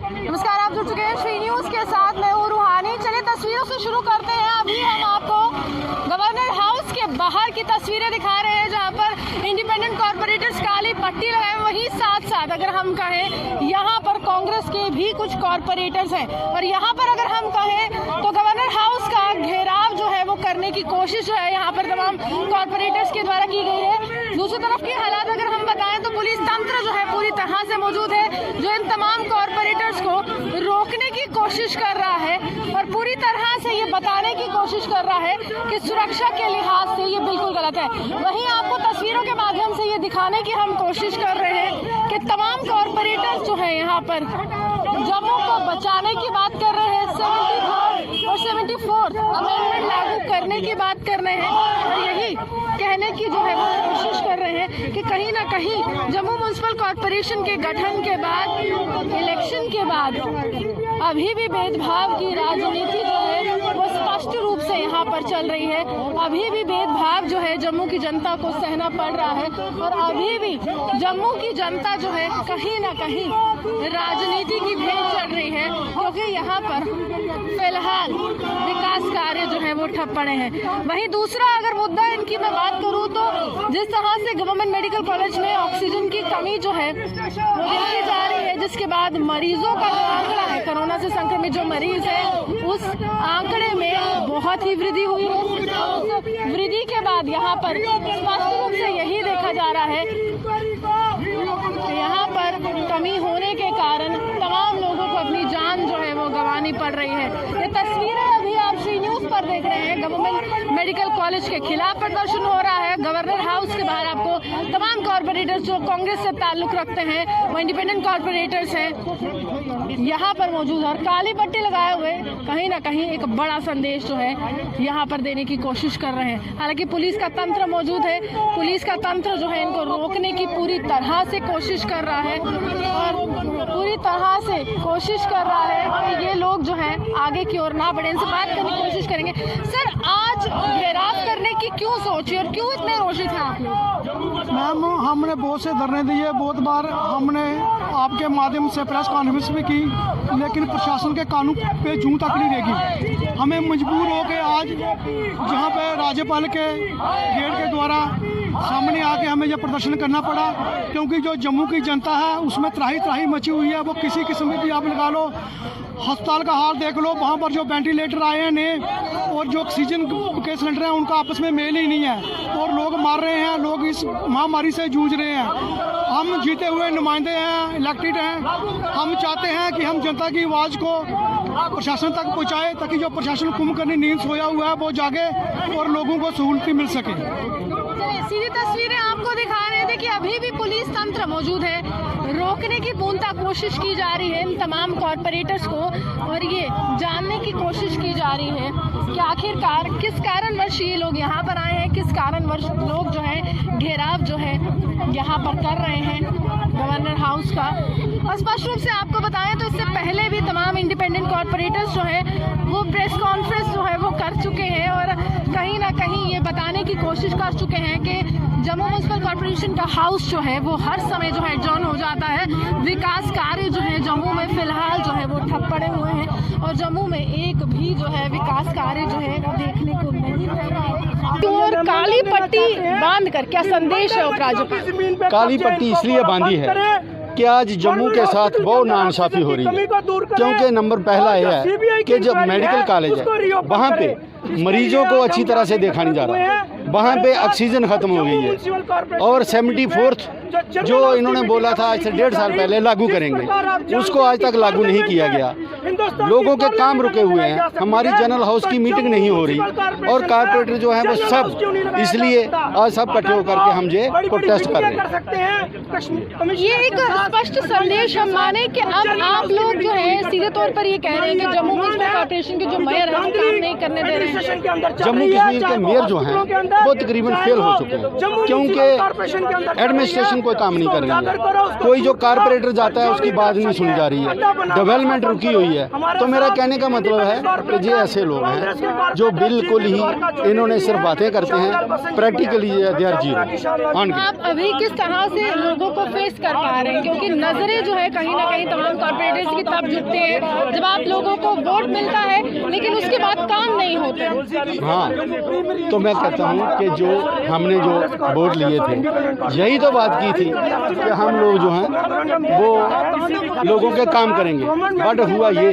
नमस्कार, आप जुड़ चुके हैं श्री न्यूज़ के साथ। मैं हूं रूहानी। चलिए तस्वीरों से शुरू करते हैं। अभी हम आपको गवर्नर हाउस के बाहर की तस्वीरें दिखा रहे हैं, जहां पर इंडिपेंडेंट कॉर्पोरेटर्स काली पट्टी लगाए। वहीं साथ साथ अगर हम कहें यहाँ पर कांग्रेस के भी कुछ कॉर्पोरेटर्स हैं, और यहाँ पर अगर हम कहें तो गवर्नर हाउस का घेराव जो है वो करने की कोशिश जो है यहाँ पर तमाम कॉर्पोरेटर्स के द्वारा की गई है। दूसरी तरफ की हालात अगर हम बताएं तो पुलिस तंत्र जो है पूरी तरह से मौजूद है, जो इन तमाम कॉर्पोरेटर्स को रोकने की कोशिश कर रहा है और पूरी तरह से ये बताने की कोशिश कर रहा है कि सुरक्षा के लिहाज से ये बिल्कुल गलत है। वहीं आपको तस्वीरों के माध्यम से ये दिखाने की हम कोशिश कर रहे हैं कि तमाम कॉर्पोरेटर्स जो है यहाँ पर जम्मू को बचाने की बात कर रहे हैं, 73 और 74 अमेंडमेंट लागू करने की बात कर रहे हैं, और यही कहने की जो है वो कोशिश कर रहे हैं कि कहीं ना कहीं जम्मू म्युनिसिपल कॉर्पोरेशन के गठन के बाद, इलेक्शन के बाद अभी भी भेदभाव की राजनीति जो है वो स्पष्ट रूप से यहाँ पर चल रही है। अभी भी भेदभाव जो है जम्मू की जनता को सहना पड़ रहा है, और अभी भी जम्मू की जनता जो है कहीं ना कहीं राजनीति की भेंट चढ़ रही है, क्योंकि यहाँ पर फिलहाल विकास कार्य जो है वो ठप पड़े हैं। वहीं दूसरा अगर मुद्दा इनकी मैं बात करूँ तो जिस तरह से गवर्नमेंट मेडिकल कॉलेज में ऑक्सीजन की कमी जो है वो देखी जा रही है, जिसके बाद मरीजों का जो आंकड़ा है, कोरोना से संक्रमित जो मरीज है उस आंकड़े में बहुत ही वृद्धि हुई है। उस वृद्धि के बाद यहाँ पर स्पष्ट रूप से यही देखा जा रहा है कि यहाँ पर कमी होने के कारण तमाम लोगों को अपनी जान जो है वो गंवानी पड़ रही है। ये तस्वीरें अभी आप श्री न्यूज़ पर देख रहे हैं। गवर्नमेंट मेडिकल कॉलेज के खिलाफ प्रदर्शन हो रहा है। गवर्नर हाउस के बाहर आपको तमाम कॉर्पोरेटर्स जो कांग्रेस से ताल्लुक रखते हैं, वो इंडिपेंडेंट कॉर्पोरेटर्स हैं, यहाँ पर मौजूद है और काली पट्टी लगाए हुए कहीं ना कहीं एक बड़ा संदेश जो है यहाँ पर देने की कोशिश कर रहे हैं। हालांकि पुलिस का तंत्र मौजूद है, पुलिस का तंत्र जो है इनको रोकने की पूरी तरह से कोशिश कर रहा है, और पूरी तरह से कोशिश कर रहा है कि ये लोग जो हैं आगे की ओर ना बढ़े। इनसे बात करने की कोशिश करेंगे। सर, आज घेराव करने की क्यों सोची और क्यों इतने रोषित हैं आप लोग? मैम, हमने बहुत से धरने दिए, बहुत बार हमने आपके माध्यम से प्रेस कॉन्फ्रेंस भी की, लेकिन प्रशासन के कानून पे जूं तक नहीं रहेगी। हमें मजबूर हो के आज जहां पे राज्यपाल के गेट के द्वारा सामने आके हमें यह प्रदर्शन करना पड़ा, क्योंकि जो जम्मू की जनता है उसमें त्राही त्राही मची हुई है। वो किसी किस्म की भी आप लगा लो, अस्पताल का हाल देख लो, वहाँ पर जो वेंटिलेटर आए हैं नए और जो ऑक्सीजन के सिलेंडर हैं उनका आपस में मेल ही नहीं है, और लोग मार रहे हैं, लोग इस महामारी से जूझ रहे हैं। हम जीते हुए नुमाइंदे हैं, इलेक्टेड हैं। हम चाहते हैं कि हम जनता की आवाज़ को प्रशासन तक पहुँचाए, ताकि जो प्रशासन कुंभकर्णी नींद सोया हुआ है वो जागे और लोगों को सहूलतें मिल सके। सीधी तस्वीरें आपको दिखा रहे थे कि अभी भी पुलिस तंत्र मौजूद है, रोकने की पूर्णतः कोशिश की जा रही है इन तमाम कॉर्पोरेटर्स को, और ये जानने की कोशिश की जा रही है कि आखिरकार किस कारणवश ये लोग यहाँ पर आए हैं, किस कारणवश लोग जो है घेराव जो है यहाँ पर कर रहे हैं गवर्नर हाउस का। और स्पष्ट रूप से आपको बताएं तो इससे पहले भी तमाम इंडिपेंडेंट कॉर्पोरेटर्स जो है वो प्रेस कॉन्फ्रेंस जो है वो कर चुके हैं, और कहीं ना कहीं ये बताने की कोशिश कर चुके हैं कि जम्मू म्युनिसिपल कॉर्पोरेशन का हाउस जो है वो हर समय जो है एडजॉर्न हो जाता है। विकास कार्य जो है जम्मू में फिलहाल जो है वो ठप पड़े हुए हैं, और जम्मू में एक भी जो है विकास कार्य जो है वो देखने को नहीं मिल रहा है। और काली पट्टी बांध कर क्या संदेश है उपराज्यपाल? काली पट्टी इसलिए बांधी है कि आज जम्मू के साथ बहुत नाइंसाफी हो रही है, क्योंकि नंबर पहला यह है कि जो मेडिकल कॉलेज है वहाँ पे मरीजों को अच्छी तरह से देखा नहीं जा रहा है, वहाँ पे ऑक्सीजन खत्म हो गई है, और 74th जो इन्होंने बोला था आज से 1.5 साल पहले लागू करेंगे, उसको आज तक लागू नहीं किया गया। लोगों के काम रुके हुए हैं, हमारी जनरल हाउस की मीटिंग नहीं हो रही, और कारपोरेटर जो है वो सब इसलिए आज सब इकट्ठे होकर के हम ये प्रोटेस्ट कर रहे हैं। ये एक स्पष्ट संदेश हम माने कि अब आप लोग जो है सीधे तौर पर ये कह रहे हैं कि जम्मू म्युनिसिपल कॉर्पोरेशन के जो मेयर हैं काम नहीं करने दे रहे हैं। जम्मू कश्मीर के मेयर जो हैं वो तकरीबन फेल हो चुके हैं, क्योंकि एडमिनिस्ट्रेशन प्रशासन कोई काम नहीं कर रही है। कोई जो कारपोरेटर जाता है उसकी बात नहीं सुनी जा रही है, डेवलपमेंट रुकी हुई है। तो मेरा कहने का मतलब है कि ये ऐसे लोग हैं जो बिल्कुल ही इन्होंने सिर्फ बातें करते हैं, प्रैक्टिकली दे आर जीरो। आप अभी किस तरह से लोगों को फेस कर पा रहे हैं, क्योंकि नजरें जो है कहीं ना कहीं तमाम कॉर्पोरेटर्स की तब झुकते हैं जब आप लोगों को वोट मिलता है लेकिन उसके बाद काम नहीं होते। हाँ, तो मैं कहता हूँ कि जो हमने जो वोट लिए थे यही तो बात की थी कि हम लोग जो हैं वो लोगों के काम करेंगे, बट हुआ ये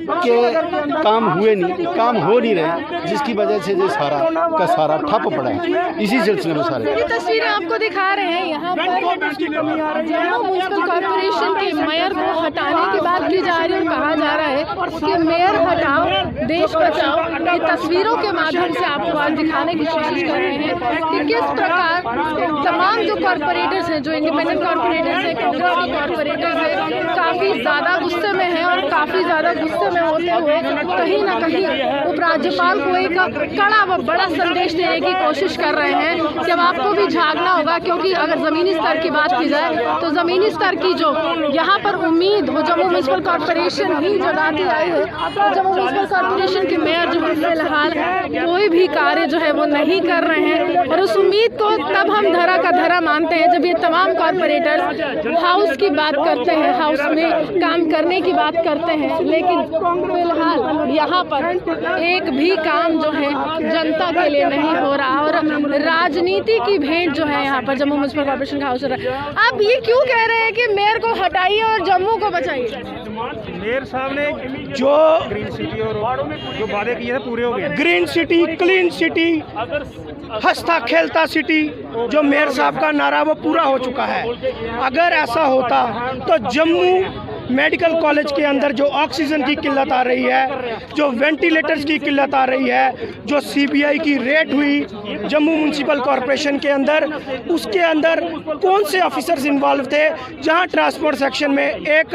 कि काम हुए नहीं, काम हो नहीं रहे, जिसकी वजह से ये सारा का सारा ठप पड़ा है। इसी सिलसिले में सारे ये तस्वीरें आपको दिखा रहे हैं यहाँ पर जम्मू म्युनिसिपल कॉर्पोरेशन के मेयर को हटाने की बात की जा रही है और कहा जा रहा है कि मेयर हटाओ देश बचाओ। ये तस्वीरों के माध्यम से आपको आज दिखाने की कोशिश कर रहे हैं कि किस प्रकार तमाम जो कॉर्पोरेटर्स हैं, जो इंडिपेंडेंट कॉर्पोरेटर्स हैं, कांग्रेस के कॉर्पोरेटर्स हैं, काफ़ी ज़्यादा गुस्से में हैं और काफ़ी ज़्यादा गुस्से में होते हुए कहीं ना कहीं उपराज्यपाल को एक कड़ा व बड़ा संदेश देने की कोशिश कर रहे हैं कि अब आपको भी झांकना होगा, क्योंकि अगर ज़मीनी स्तर की बात की जाए तो ज़मीनी स्तर की जो यहाँ पर उम्मीद वो जम्मू म्युनिसिपल कॉर्पोरेशन ही जगाती आई है। तो जम्मू म्युनिसिपल कॉर्पोरेशन के मेयर जो है फिलहाल कोई भी कार्य जो है वो नहीं कर रहे हैं और उस उम्मीद को तब हम धरा का धरा मानते हैं जब ये तमाम कॉर्पोरेटर्स हाउस की बात करते हैं, हाउस में काम करने की बात करते हैं, लेकिन फिलहाल यहाँ पर एक भी काम जो है जनता के लिए नहीं हो रहा और राजनीति की भेंट जो है यहाँ पर जम्मू म्युनिसिपल कॉर्पोरेशन का हाउस हो रहा है। आप ये क्यों कह रहे हैं कि मेयर को हटाइए और जम्मू को बचाइए? मेयर साहब ने जो ग्रीन सिटी और जो वादे किए थे पूरे हो गए। ग्रीन सिटी, क्लीन सिटी, हंसता खेलता सिटी, जो मेयर साहब का नारा वो पूरा हो चुका है। अगर ऐसा होता तो जम्मू मेडिकल कॉलेज के अंदर जो ऑक्सीजन की किल्लत आ रही है, जो वेंटिलेटर्स की किल्लत आ रही है, जो सीबीआई की रेड हुई जम्मू म्युनिसिपल कॉरपोरेशन के अंदर, उसके अंदर कौन से ऑफिसर्स इन्वॉल्व थे? जहां ट्रांसपोर्ट सेक्शन में एक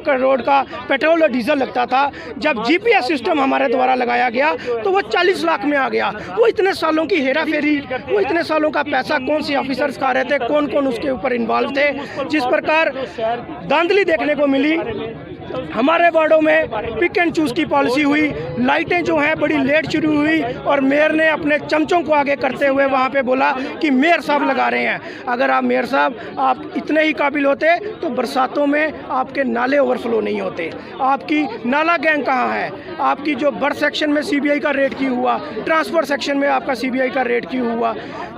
करोड़ का पेट्रोल और डीजल लगता था, जब जीपीएस सिस्टम हमारे द्वारा लगाया गया तो वो 40 लाख में आ गया। वो इतने सालों की हेरा फेरी, वो इतने सालों का पैसा कौन से ऑफिसर्स खा रहे थे, कौन कौन उसके ऊपर इन्वॉल्व थे? जिस प्रकार धांधली देखने को मिली, हमारे वार्डों में पिक एंड चूज की पॉलिसी हुई, लाइटें जो हैं बड़ी लेट शुरू हुई और मेयर ने अपने चमचों को आगे करते हुए वहाँ पे बोला कि मेयर साहब लगा रहे हैं। अगर आप मेयर साहब आप इतने ही काबिल होते तो बरसातों में आपके नाले ओवरफ्लो नहीं होते। आपकी नाला गैंग कहाँ है? आपकी जो बर्थ सेक्शन में सीबीआई का रेड क्यों हुआ, ट्रांसपोर्ट सेक्शन में आपका सीबीआई का रेड क्यों हुआ,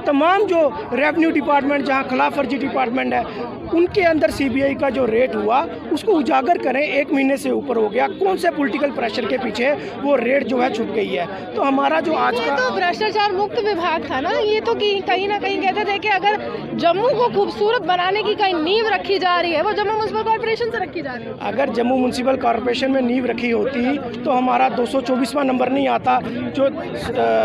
तमाम जो रेवेन्यू डिपार्टमेंट जहाँ खिलाफ वर्जी डिपार्टमेंट है उनके अंदर सीबीआई का जो रेड हुआ उसको उजागर करें। 1 महीने से ऊपर हो गया, कौन से पॉलिटिकल प्रेशर के पीछे वो रेड जो है छुप गई है? तो हमारा जो आज का तो भ्रष्टाचार मुक्त विभाग था ना, ये तो कहीं ना कहीं कहते थे कि अगर जम्मू को खूबसूरत बनाने की कहीं नींव रखी जा रही है वो जम्मू म्युनिसिपल कॉर्पोरेशन से रखी जा रही है। अगर जम्मू म्युनिसिपल कॉर्पोरेशन में नींव रखी होती तो हमारा 224वां नंबर नहीं आता, जो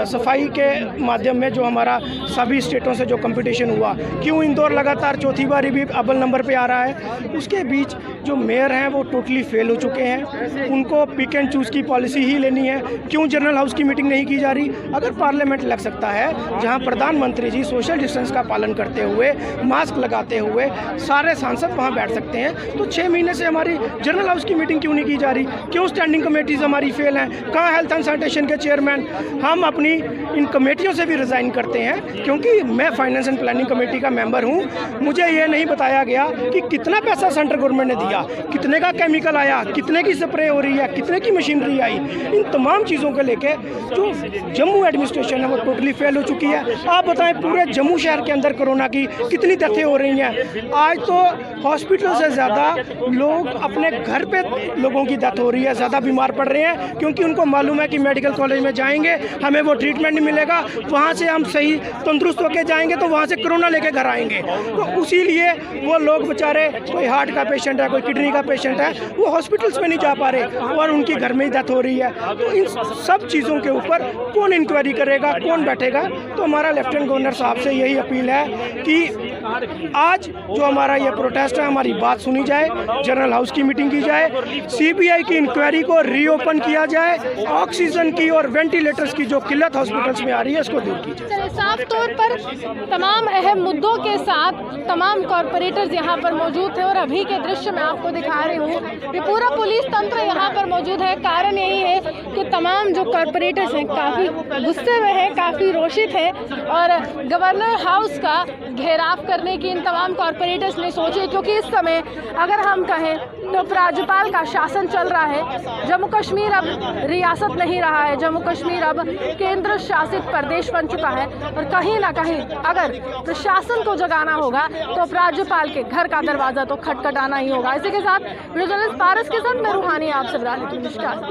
सफाई के माध्यम में जो हमारा सभी स्टेटों से जो कंपटीशन हुआ। क्यों इंदौर लगातार चौथी बारी भी अव्वल नंबर पे आ रहा है? उसके बीच जो मेयर हैं वो टोटली फेल हो चुके हैं, उनको पिक एंड चूज की पॉलिसी ही लेनी है। क्यों जनरल हाउस की मीटिंग नहीं की जा रही? अगर पार्लियामेंट लग सकता है जहां प्रधानमंत्री जी सोशल डिस्टेंस का पालन करते हुए, मास्क लगाते हुए सारे सांसद वहां बैठ सकते हैं, तो 6 महीने से हमारी जनरल हाउस की मीटिंग क्यों नहीं की जा रही? क्यों स्टैंडिंग कमेटीज हमारी फेल हैं? कहाँ हेल्थ एंड सैनिटेशन के चेयरमैन? हम अपनी इन कमेटियों से भी रिज़ाइन करते हैं क्योंकि मैं फाइनेंस एंड प्लानिंग कमेटी का मेंबर हूँ। मुझे ये नहीं बताया गया कि कितना पैसा सेंट्रल गवर्नमेंट ने दिया, कितने का केमिकल आया, कितने की स्प्रे हो रही है, कितने की मशीनरी आई। इन तमाम चीज़ों को लेके जो जम्मू एडमिनिस्ट्रेशन है वो टोटली फेल हो चुकी है। आप बताएं पूरे जम्मू शहर के अंदर कोरोना की कितनी डेथें हो रही हैं? आज तो हॉस्पिटल से ज़्यादा लोग अपने घर पे लोगों की डेथ हो रही है, ज़्यादा बीमार पड़ रहे हैं क्योंकि उनको मालूम है कि मेडिकल कॉलेज में जाएंगे हमें वो ट्रीटमेंट नहीं मिलेगा, वहाँ से हम सही तंदुरुस्त होकर जाएंगे तो वहाँ से कोरोना लेके घर आएंगे। तो उसी लिए वो लोग बेचारे, कोई हार्ट का पेशेंट है, कोई किडनी का पेशेंट है, वो हॉस्पिटल्स में नहीं जा पा रहे और उनकी घर में ही डेथ हो रही है। तो इन सब चीज़ों के ऊपर कौन इंक्वायरी करेगा, कौन बैठेगा? तो हमारा लेफ्टिनेंट गवर्नर साहब से यही अपील है कि आज जो हमारा ये प्रोटेस्ट है, हमारी बात सुनी जाए, जनरल हाउस की मीटिंग की जाए, सीबीआई की इंक्वायरी को रीओपन किया जाए, ऑक्सीजन की और वेंटिलेटर्स की जो किल्लत हॉस्पिटल्स में आ रही है इसको दूर की जाए। साफ तौर पर तमाम अहम मुद्दों के साथ तमाम कॉरपोरेटर्स यहाँ पर मौजूद थे और अभी के दृश्य में आपको दिखा रही हूँ कि पूरा पुलिस तंत्र यहाँ पर मौजूद है। कारण यही है कि तमाम जो कॉरपोरेटर्स हैं काफ़ी गुस्से में हैं, काफ़ी रोषित हैं और गवर्नर हाउस का घेराव करने की इन तमाम कॉरपोरेटर्स ने सोची, क्योंकि इस समय अगर हम कहें तो राज्यपाल का शासन चल रहा है। जम्मू कश्मीर अब रियासत नहीं रहा है, जम्मू कश्मीर अब केंद्र शासित प्रदेश बन चुका है और कहीं ना कहीं अगर प्रशासन को जगाना होगा तो राज्यपाल के घर का दरवाजा तो खटखटाना ही होगा। इसी के साथ वीडियो जर्नलिस्ट पारस के साथ मैं रूहानी आपसे विदा लेती हूं। नमस्कार।